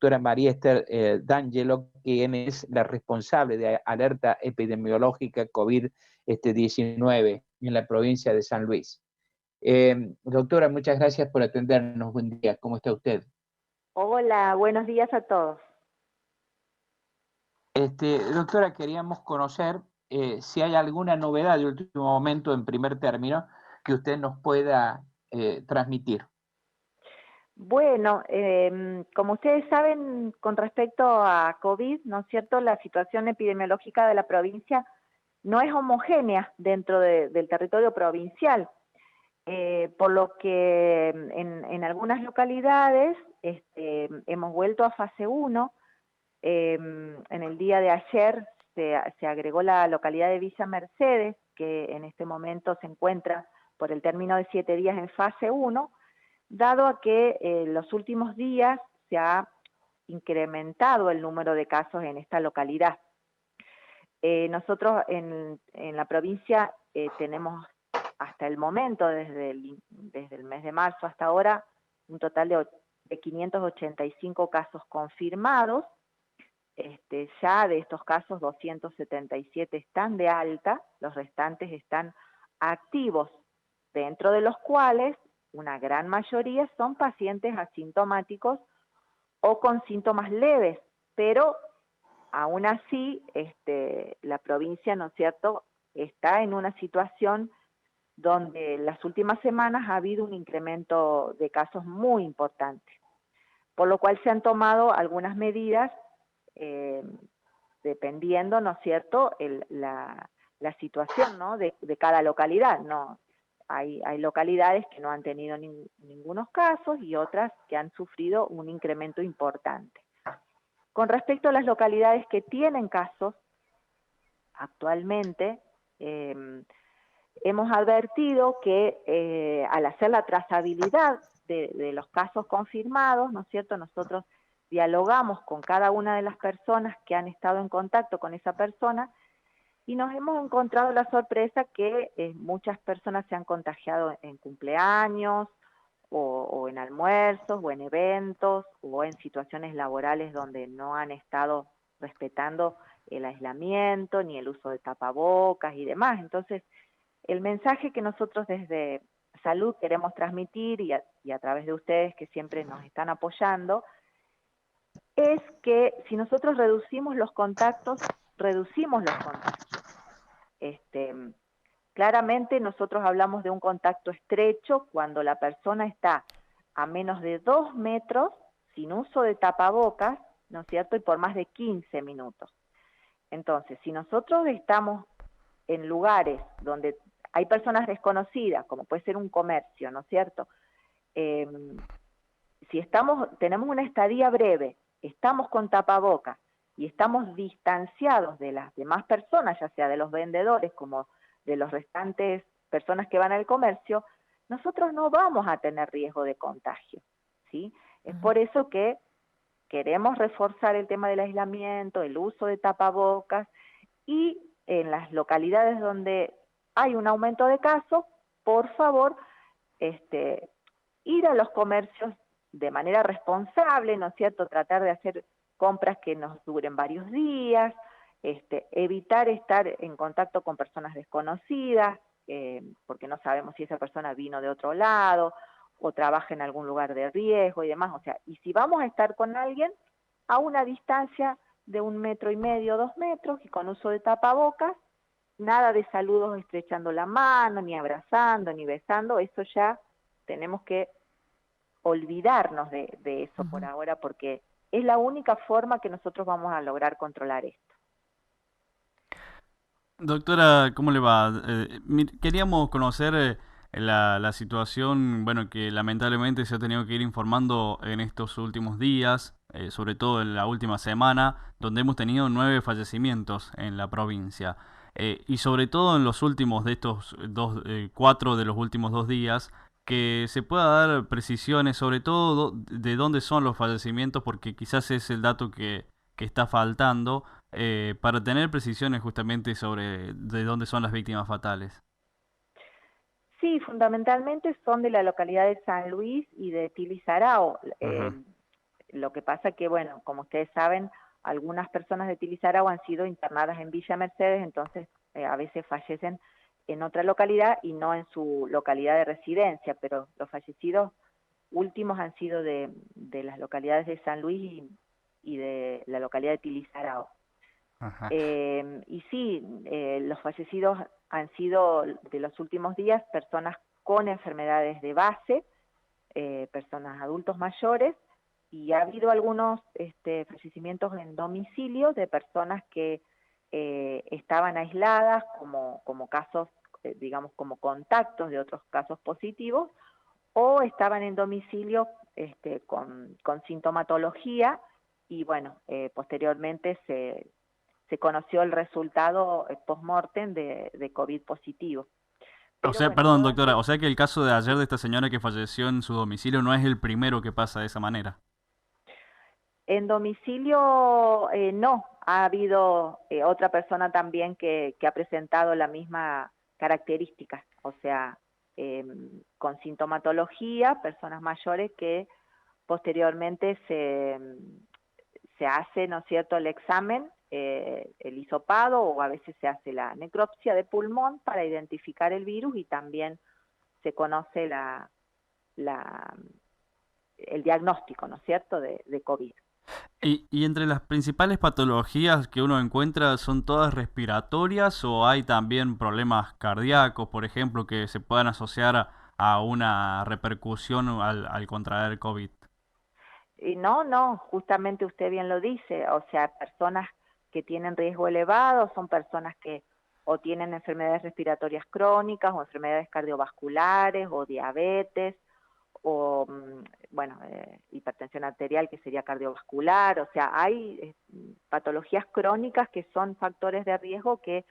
doctora María Esther D'Angelo, quien es la responsable de alerta epidemiológica COVID-19 en la provincia de San Luis. Doctora, muchas gracias por atendernos. Buen día. ¿Cómo está usted? Hola, buenos días a todos. Doctora, queríamos conocer si hay alguna novedad de último momento en primer término que usted nos pueda transmitir. Bueno, como ustedes saben, con respecto a COVID, ¿no es cierto?, la situación epidemiológica de la provincia no es homogénea dentro del territorio provincial, por lo que en algunas localidades hemos vuelto a fase 1. En el día de ayer se agregó la localidad de Villa Mercedes, que en este momento se encuentra por el término de 7 días en fase 1, dado a que los últimos días se ha incrementado el número de casos en esta localidad. Nosotros en la provincia tenemos hasta el momento, desde el mes de marzo hasta ahora, un total de 585 casos confirmados. Ya de estos casos 277 están de alta, los restantes están activos, dentro de los cuales una gran mayoría son pacientes asintomáticos o con síntomas leves, pero aún así la provincia, ¿no es cierto?, está en una situación donde en las últimas semanas ha habido un incremento de casos muy importante, por lo cual se han tomado algunas medidas dependiendo, ¿no es cierto?, la situación, ¿no?, de cada localidad. No, hay localidades que no han tenido ningunos casos y otras que han sufrido un incremento importante. Con respecto a las localidades que tienen casos, actualmente hemos advertido que al hacer la trazabilidad de los casos confirmados, ¿no es cierto?, nosotros dialogamos con cada una de las personas que han estado en contacto con esa persona y nos hemos encontrado la sorpresa que muchas personas se han contagiado en cumpleaños o en almuerzos o en eventos o en situaciones laborales donde no han estado respetando el aislamiento ni el uso de tapabocas y demás. Entonces, el mensaje que nosotros desde Salud queremos transmitir y a través de ustedes que siempre nos están apoyando, es que si nosotros reducimos los contactos, reducimos los contagios. Claramente nosotros hablamos de un contacto estrecho cuando la persona está a menos de 2 metros, sin uso de tapabocas, ¿no es cierto?, y por más de 15 minutos. Entonces, si nosotros estamos en lugares donde hay personas desconocidas, como puede ser un comercio, ¿no es cierto?, si tenemos una estadía breve, estamos con tapabocas y estamos distanciados de las demás personas, ya sea de los vendedores como de los restantes personas que van al comercio, nosotros no vamos a tener riesgo de contagio, ¿sí? Es por eso que queremos reforzar el tema del aislamiento, el uso de tapabocas y en las localidades donde hay un aumento de casos, por favor, ir a los comercios de manera responsable, ¿no es cierto?, tratar de hacer compras que nos duren varios días, evitar estar en contacto con personas desconocidas, porque no sabemos si esa persona vino de otro lado o trabaja en algún lugar de riesgo y demás. O sea, y si vamos a estar con alguien, a una distancia de 1,5 metros, 2 metros, y con uso de tapabocas, nada de saludos estrechando la mano, ni abrazando, ni besando. Eso ya tenemos que olvidarnos de eso por ahora, porque es la única forma que nosotros vamos a lograr controlar esto. Doctora, ¿cómo le va? Queríamos conocer la situación, bueno, que lamentablemente se ha tenido que ir informando en estos últimos días, sobre todo en la última semana, donde hemos tenido 9 fallecimientos en la provincia. Y sobre todo en los últimos de estos 4 de los últimos 2 días, que se pueda dar precisiones, sobre todo de dónde son los fallecimientos, porque quizás es el dato que está faltando, para tener precisiones justamente sobre de dónde son las víctimas fatales. Sí, fundamentalmente son de la localidad de San Luis y de Tilizarao. Lo que pasa que, bueno, como ustedes saben, algunas personas de Tilizarau han sido internadas en Villa Mercedes, entonces a veces fallecen en otra localidad y no en su localidad de residencia, pero los fallecidos últimos han sido de las localidades de San Luis y de la localidad de Tilizarau. Ajá. Y sí, los fallecidos han sido de los últimos días personas con enfermedades de base, personas adultos mayores, y ha habido algunos fallecimientos en domicilio de personas que estaban aisladas como casos, digamos, como contactos de otros casos positivos, o estaban en domicilio con sintomatología, y bueno, posteriormente se conoció el resultado post-mortem de COVID positivo. O Pero sea, bueno, perdón, todas doctora, o sea que el caso de ayer de esta señora que falleció en su domicilio no es el primero que pasa de esa manera. en domicilio no, ha habido otra persona también que ha presentado la misma característica, o sea, con sintomatología, personas mayores que posteriormente se hace, ¿no es cierto?, el examen, el hisopado, o a veces se hace la necropsia de pulmón para identificar el virus, y también se conoce el diagnóstico, ¿no es cierto?, de COVID. Y entre las principales patologías que uno encuentra, ¿son todas respiratorias o hay también problemas cardíacos, por ejemplo, que se puedan asociar a una repercusión al contraer COVID? Y no, justamente usted bien lo dice, o sea, personas que tienen riesgo elevado son personas que o tienen enfermedades respiratorias crónicas o enfermedades cardiovasculares o diabetes o, bueno, hipertensión arterial, que sería cardiovascular, o sea, hay patologías crónicas que son factores de riesgo que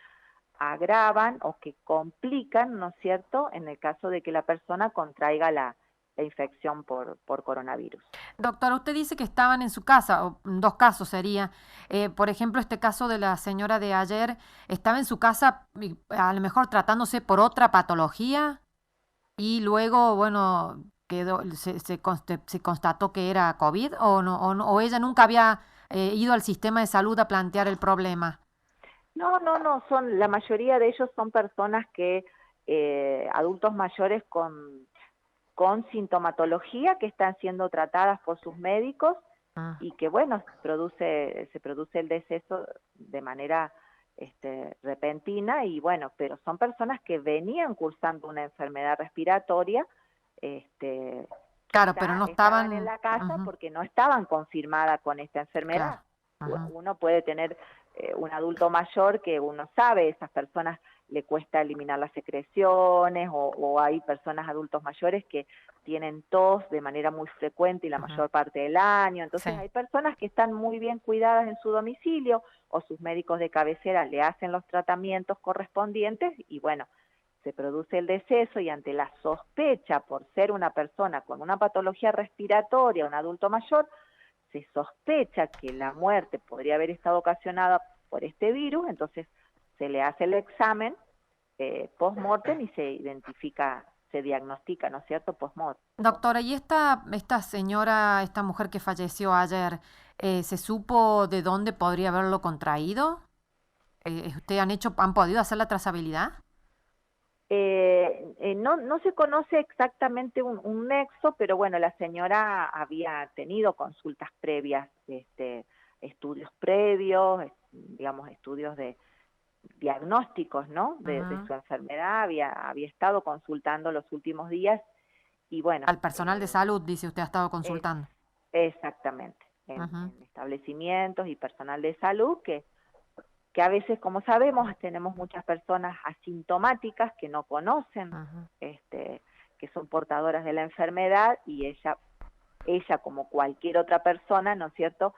agravan o que complican, ¿no es cierto?, en el caso de que la persona contraiga la infección por coronavirus. Doctora, usted dice que estaban en su casa, o dos casos sería. Por ejemplo, este caso de la señora de ayer, estaba en su casa a lo mejor tratándose por otra patología y luego, bueno, se constató que era COVID o ella nunca había ido al sistema de salud a plantear el problema. No, la mayoría de ellos son personas que, adultos mayores con sintomatología que están siendo tratadas por sus médicos Ah, y que, bueno, se produce el deceso de manera repentina, y bueno, pero son personas que venían cursando una enfermedad respiratoria, claro, pero no estaban en estaban. la casa Ujú, porque no estaban confirmadas con esta enfermedad. claro. Ujú. Uno puede tener un adulto mayor que uno sabe, esas personas le cuesta eliminar las secreciones, o hay personas adultos mayores que tienen tos de manera muy frecuente y la Ujú. mayor parte del año. Entonces Sí. hay personas que están muy bien cuidadas en su domicilio, o sus médicos de cabecera le hacen los tratamientos correspondientes, y bueno, se produce el deceso, y ante la sospecha por ser una persona con una patología respiratoria, un adulto mayor, se sospecha que la muerte podría haber estado ocasionada por este virus, entonces se le hace el examen post-mortem y se identifica, se diagnostica, ¿no es cierto?, post-mortem. Doctora, ¿y esta señora, esta mujer que falleció ayer, se supo de dónde podría haberlo contraído? ¿Usted han podido hacer la trazabilidad? No se conoce exactamente un nexo, pero bueno, la señora había tenido consultas previas, estudios previos, digamos, estudios de diagnósticos, ¿no?, de Ujú. su enfermedad, había estado consultando los últimos días, y bueno, Al personal de salud, dice usted, ha estado es consultando. exactamente, Ujú, en establecimientos y personal de salud que a veces, como sabemos, tenemos muchas personas asintomáticas que no conocen, ujú. que son portadoras de la enfermedad, y ella como cualquier otra persona, ¿no es cierto?,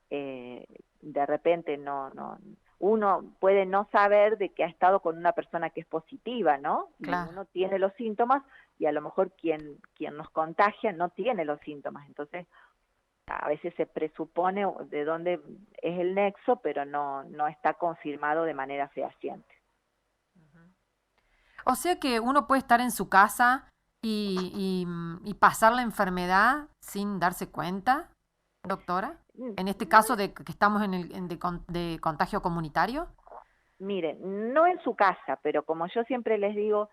de repente uno puede no saber de que ha estado con una persona que es positiva, ¿no? Y Claro. uno tiene los síntomas, y a lo mejor quien nos contagia no tiene los síntomas. Entonces, a veces se presupone de dónde es el nexo, pero no está confirmado de manera fehaciente. O sea que uno puede estar en su casa y pasar la enfermedad sin darse cuenta. doctora? Mm, En este No caso de que estamos de contagio comunitario. Miren, no en su casa, pero como yo siempre les digo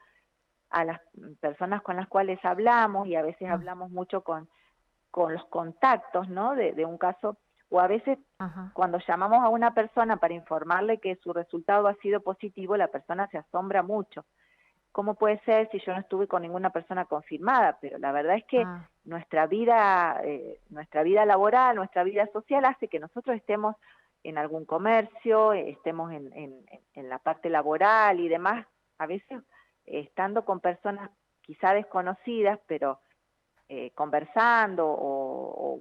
a las personas con las cuales hablamos, y a veces Mm, hablamos mucho con los contactos, ¿no? De un caso, o a veces ujú, cuando llamamos a una persona para informarle que su resultado ha sido positivo, la persona se asombra mucho. ¿Cómo puede ser si yo no estuve con ninguna persona confirmada? Pero la verdad es que mm, nuestra vida laboral, nuestra vida social hace que nosotros estemos en algún comercio, estemos en la parte laboral y demás, a veces estando con personas quizá desconocidas, pero conversando o,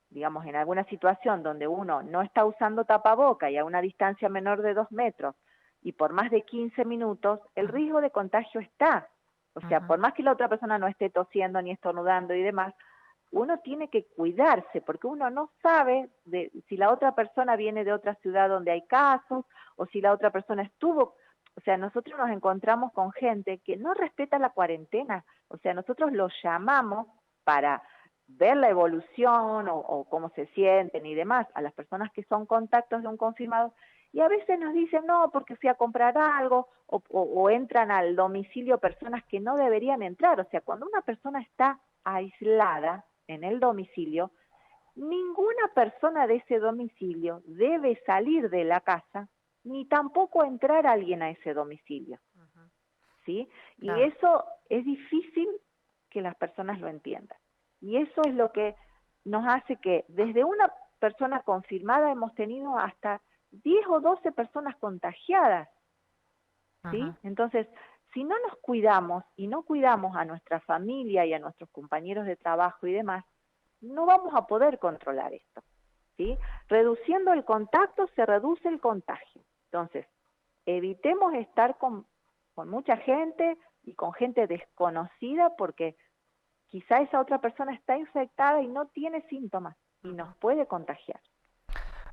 digamos, en alguna situación donde uno no está usando tapaboca y a una distancia menor de 2 metros y por más de 15 minutos, el ujú, riesgo de contagio está. O sea, ujú, por más que la otra persona no esté tosiendo ni estornudando y demás, uno tiene que cuidarse porque uno no sabe si la otra persona viene de otra ciudad donde hay casos o si la otra persona estuvo. O sea, nosotros nos encontramos con gente que no respeta la cuarentena. O sea, nosotros los llamamos para ver la evolución o cómo se sienten y demás a las personas que son contactos de un confirmado, y a veces nos dicen, no, porque fui a comprar algo, o entran al domicilio personas que no deberían entrar. O sea, cuando una persona está aislada en el domicilio, ninguna persona de ese domicilio debe salir de la casa, ni tampoco entrar alguien a ese domicilio, ujú. ¿sí? Y Claro. eso es difícil que las personas lo entiendan. Y eso es lo que nos hace que desde una persona confirmada hemos tenido hasta 10 o 12 personas contagiadas, Ujú. ¿sí? Entonces, si no nos cuidamos y no cuidamos a nuestra familia y a nuestros compañeros de trabajo y demás, no vamos a poder controlar esto, ¿sí? Reduciendo el contacto se reduce el contagio. Entonces, evitemos estar con mucha gente y con gente desconocida porque quizá esa otra persona está infectada y no tiene síntomas y Ujú. nos puede contagiar,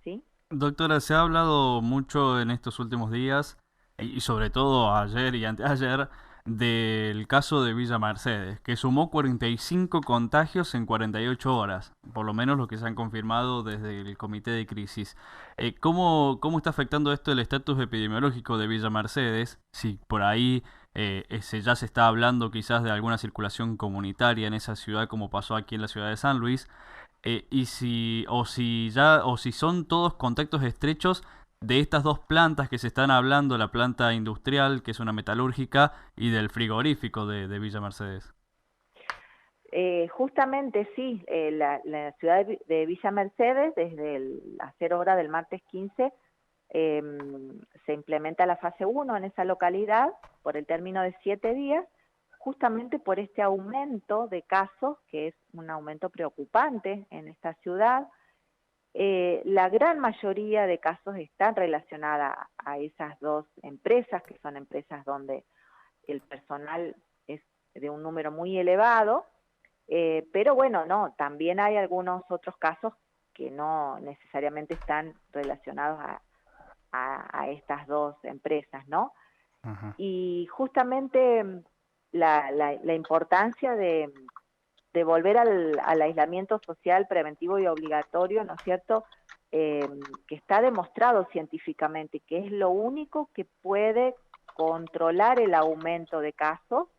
¿sí? Doctora, se ha hablado mucho en estos últimos días, y sobre todo ayer y anteayer, del caso de Villa Mercedes, que sumó 45 contagios en 48 horas, por lo menos lo que se han confirmado desde el Comité de Crisis. ¿Cómo está afectando esto el estatus epidemiológico de Villa Mercedes? Si por ahí ya se está hablando quizás de alguna circulación comunitaria en esa ciudad, como pasó aquí en la ciudad de San Luis. Y si son todos contactos estrechos de estas dos plantas que se están hablando, la planta industrial, que es una metalúrgica, y del frigorífico de Villa Mercedes. Justamente sí, la ciudad de Villa Mercedes, desde las 0 horas del martes 15, se implementa la fase 1 en esa localidad por el término de 7 días, justamente por este aumento de casos, que es un aumento preocupante en esta ciudad. La gran mayoría de casos están relacionadas a esas dos empresas, que son empresas donde el personal es de un número muy elevado, pero bueno, no, también hay algunos otros casos que no necesariamente están relacionados a estas dos empresas, ¿no? Ajá. Y justamente la importancia de volver al aislamiento social preventivo y obligatorio, ¿no es cierto?, que está demostrado científicamente, que es lo único que puede controlar el aumento de casos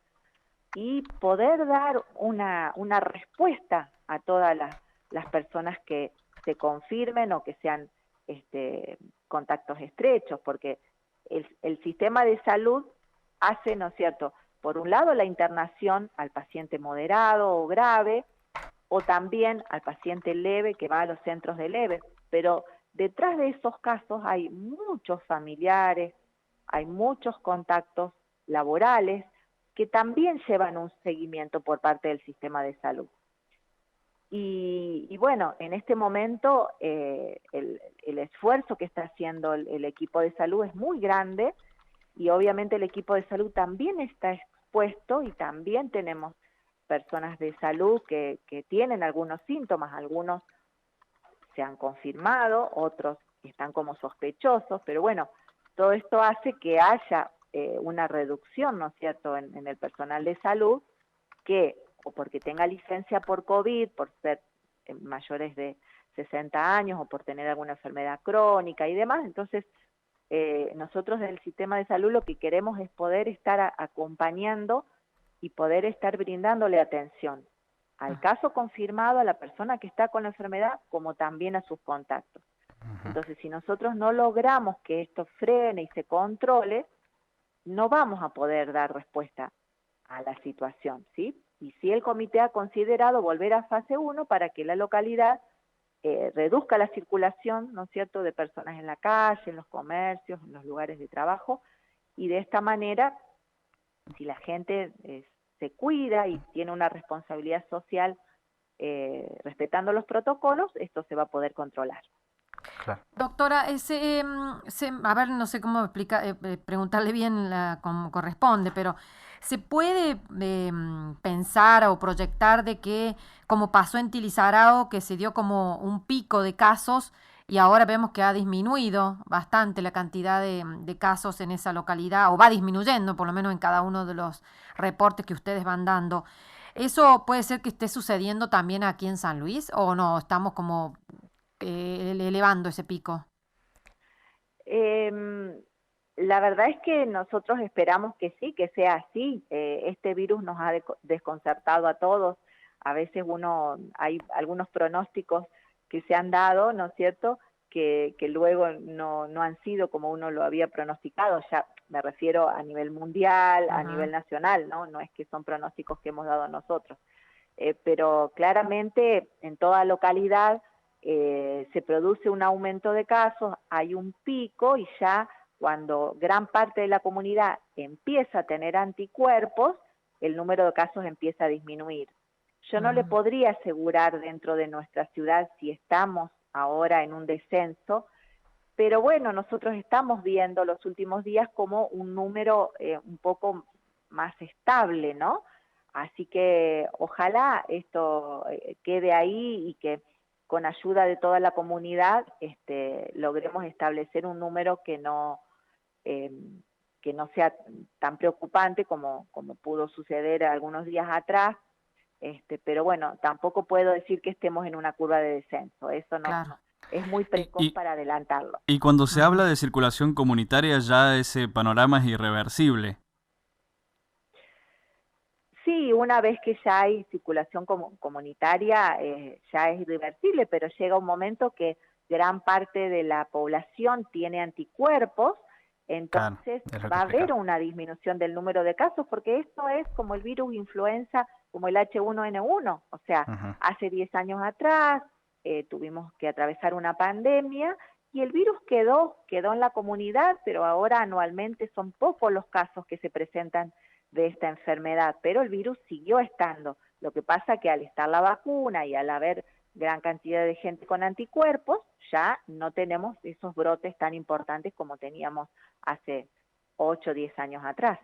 y poder dar una respuesta a todas las personas que se confirmen o que sean contactos estrechos, porque el sistema de salud hace, ¿no es cierto?, por un lado la internación al paciente moderado o grave, o también al paciente leve que va a los centros de leve, pero detrás de esos casos hay muchos familiares, hay muchos contactos laborales que también llevan un seguimiento por parte del sistema de salud. Y bueno, en este momento el esfuerzo que está haciendo el equipo de salud es muy grande y obviamente el equipo de salud también está expuesto y también tenemos personas de salud que tienen algunos síntomas, algunos se han confirmado, otros están como sospechosos, pero bueno, todo esto hace que haya una reducción, ¿no es cierto?, en el personal de salud que, o porque tenga licencia por COVID, por ser mayores de 60 años o por tener alguna enfermedad crónica y demás. Entonces, nosotros del sistema de salud lo que queremos es poder estar acompañando y poder estar brindándole atención al caso confirmado, a la persona que está con la enfermedad, como también a sus contactos. Entonces, si nosotros no logramos que esto frene y se controle, no vamos a poder dar respuesta a la situación, ¿sí? Y si el comité ha considerado volver a fase 1 para que la localidad reduzca la circulación, ¿no es cierto?, de personas en la calle, en los comercios, en los lugares de trabajo, y de esta manera, si la gente se cuida y tiene una responsabilidad social respetando los protocolos, esto se va a poder controlar. Claro. Doctora, a ver, no sé cómo preguntarle bien como corresponde, pero ¿se puede pensar o proyectar de que, como pasó en Tilizarao, que se dio como un pico de casos y ahora vemos que ha disminuido bastante la cantidad de casos en esa localidad, o va disminuyendo, por lo menos en cada uno de los reportes que ustedes van dando? ¿Eso puede ser que esté sucediendo también aquí en San Luis o no? Estamos como elevando ese pico. La verdad es que nosotros esperamos que sí, que sea así. Este virus nos ha desconcertado a todos. A veces hay algunos pronósticos que se han dado, ¿no es cierto?, que luego no han sido como uno lo había pronosticado. Ya me refiero a nivel mundial, a nivel nacional, ¿no? No es que son pronósticos que hemos dado nosotros. Pero claramente en toda localidad se produce un aumento de casos, hay un pico y ya cuando gran parte de la comunidad empieza a tener anticuerpos, el número de casos empieza a disminuir. Yo no le podría asegurar dentro de nuestra ciudad si estamos ahora en un descenso, pero bueno, nosotros estamos viendo los últimos días como un número un poco más estable, ¿no? Así que ojalá esto quede ahí y que con ayuda de toda la comunidad logremos establecer un número que no sea tan preocupante como pudo suceder algunos días atrás, pero bueno, tampoco puedo decir que estemos en una curva de descenso, eso no, Claro. es muy precoz para adelantarlo. Y cuando se habla de circulación comunitaria, ya ese panorama es irreversible. Sí, una vez que ya hay circulación comunitaria, ya es irreversible, pero llega un momento que gran parte de la población tiene anticuerpos, entonces Claro, va a haber una disminución del número de casos, porque esto es como el virus influenza, como el H1N1, o sea, hace 10 años atrás tuvimos que atravesar una pandemia y el virus quedó en la comunidad, pero ahora anualmente son pocos los casos que se presentan de esta enfermedad, pero el virus siguió estando. Lo que pasa que al estar la vacuna y al haber gran cantidad de gente con anticuerpos, ya no tenemos esos brotes tan importantes como teníamos hace 8 o 10 años atrás.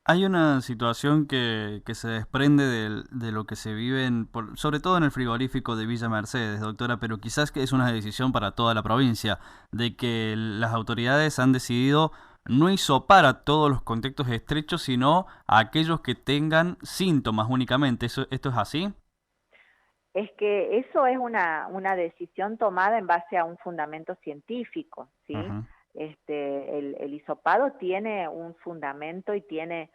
Hay una situación que se desprende de lo que se vive, sobre todo en el frigorífico de Villa Mercedes, doctora, pero quizás que es una decisión para toda la provincia, de que las autoridades han decidido no hisopar a todos los contactos estrechos, sino a aquellos que tengan síntomas únicamente. ¿Esto es así? Es que eso es una decisión tomada en base a un fundamento científico, ¿sí? El hisopado tiene un fundamento y tiene,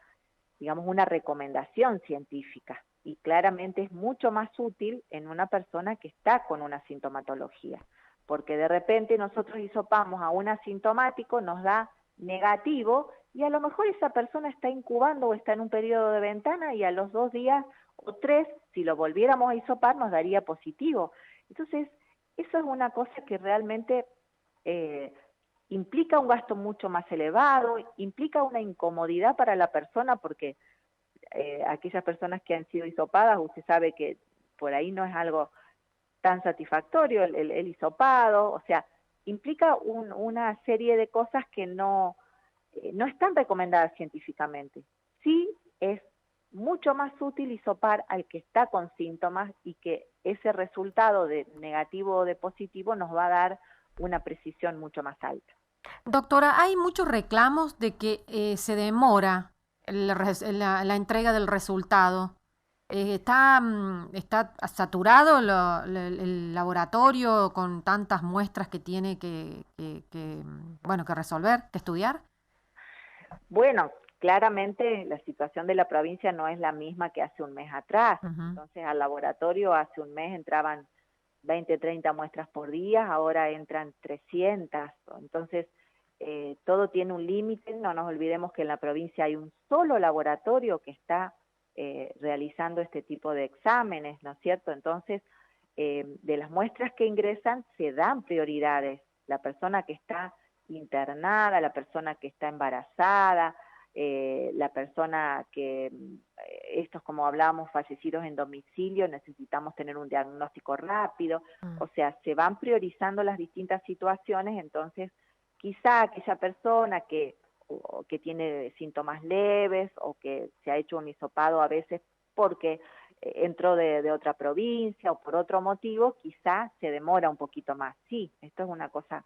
digamos, una recomendación científica, y claramente es mucho más útil en una persona que está con una sintomatología, porque de repente nosotros hisopamos a un asintomático, nos da negativo, y a lo mejor esa persona está incubando o está en un periodo de ventana y a los 2 días o 3, si lo volviéramos a hisopar, nos daría positivo. Entonces, eso es una cosa que realmente implica un gasto mucho más elevado, implica una incomodidad para la persona, porque aquellas personas que han sido hisopadas, usted sabe que por ahí no es algo tan satisfactorio el hisopado, o sea, implica una serie de cosas que no están recomendadas científicamente. Sí es mucho más útil hisopar al que está con síntomas y que ese resultado de negativo o de positivo nos va a dar una precisión mucho más alta. Doctora, hay muchos reclamos de que se demora la entrega del resultado. ¿Está saturado el laboratorio con tantas muestras que tiene bueno, que resolver, que estudiar? Bueno, claramente la situación de la provincia no es la misma que hace un mes atrás. Ujú. Entonces al laboratorio hace un mes entraban 20, 30 muestras por día, ahora entran 300. Entonces todo tiene un límite. No nos olvidemos que en la provincia hay un solo laboratorio que está realizando este tipo de exámenes, ¿no es cierto? Entonces, de las muestras que ingresan se dan prioridades. La persona que está internada, la persona que está embarazada, la persona que, estos como hablábamos, fallecidos en domicilio, necesitamos tener un diagnóstico rápido, o sea, se van priorizando las distintas situaciones. Entonces quizá aquella persona que tiene síntomas leves o que se ha hecho un hisopado a veces porque entró de otra provincia o por otro motivo, quizá se demora un poquito más. Sí, esto es una cosa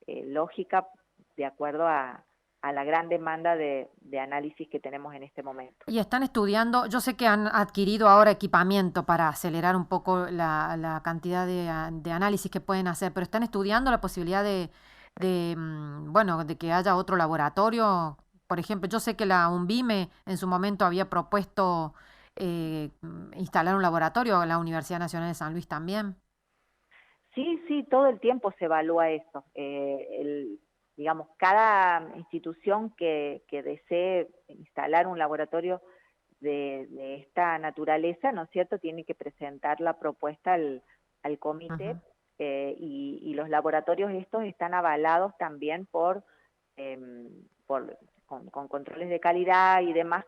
lógica de acuerdo a la gran demanda de análisis que tenemos en este momento. Y están estudiando, yo sé que han adquirido ahora equipamiento para acelerar un poco la cantidad de análisis que pueden hacer, pero están estudiando la posibilidad bueno, de que haya otro laboratorio. Por ejemplo, yo sé que la UNVIME en su momento había propuesto instalar un laboratorio, la Universidad Nacional de San Luis también. Sí, sí, todo el tiempo se evalúa eso. Digamos, cada institución que desee instalar un laboratorio de esta naturaleza, ¿no es cierto?, tiene que presentar la propuesta al comité. Ujú. Y los laboratorios estos están avalados también con controles de calidad y demás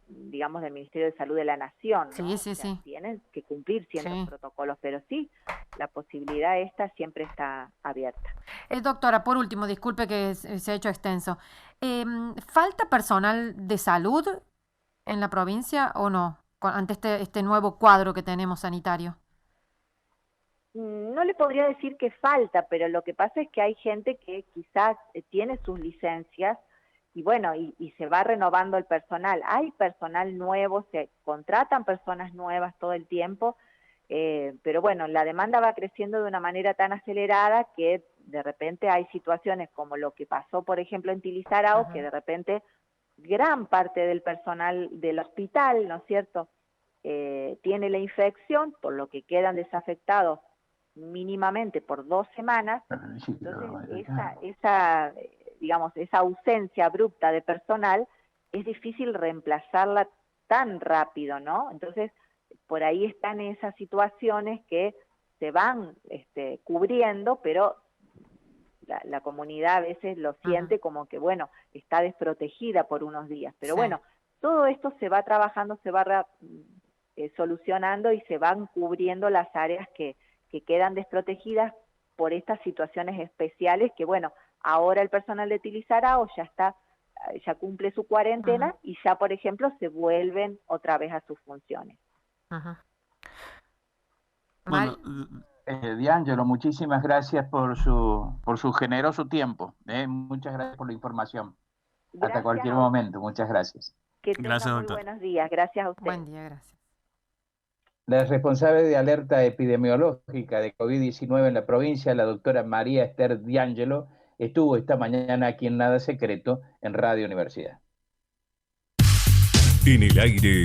digamos, del Ministerio de Salud de la Nación, ¿no? Sí, sí, O sea, sí. tienen que cumplir ciertos Sí. protocolos, pero sí, la posibilidad esta siempre está abierta. Doctora, por último, disculpe que se ha hecho extenso. ¿Falta personal de salud en la provincia o no? Ante este nuevo cuadro que tenemos sanitario. No le podría decir que falta, pero lo que pasa es que hay gente que quizás tiene sus licencias y bueno, y se va renovando el personal. Hay personal nuevo, se contratan personas nuevas todo el tiempo, pero bueno, la demanda va creciendo de una manera tan acelerada que de repente hay situaciones como lo que pasó, por ejemplo, en Tilizarao, que Ujú. de repente gran parte del personal del hospital, ¿no es cierto?, tiene la infección, por lo que quedan desafectados mínimamente por 2 semanas. Entonces digamos, esa ausencia abrupta de personal es difícil reemplazarla tan rápido, ¿no? Entonces, por ahí están esas situaciones que se van cubriendo, pero la comunidad a veces lo Ujú. siente como que, bueno, está desprotegida por unos días. Pero Sí. bueno, todo esto se va trabajando, se va solucionando y se van cubriendo las áreas que quedan desprotegidas por estas situaciones especiales que, bueno, ahora el personal de Tilizarao ya cumple su Ujú. cuarentena y ya, por ejemplo, se vuelven otra vez a sus funciones. Ujú. Bueno, D'Angelo, muchísimas gracias por su generoso tiempo. Muchas gracias por la información. Hasta Gracias cualquier a usted, momento. Muchas gracias. que tenga gracias, muy doctor. buenos días. Gracias a Buen ustedes. día, gracias. La responsable de alerta epidemiológica de COVID-19 en la provincia, la doctora María Esther D'Angelo, estuvo esta mañana aquí en Nada Secreto en Radio Universidad. En el aire,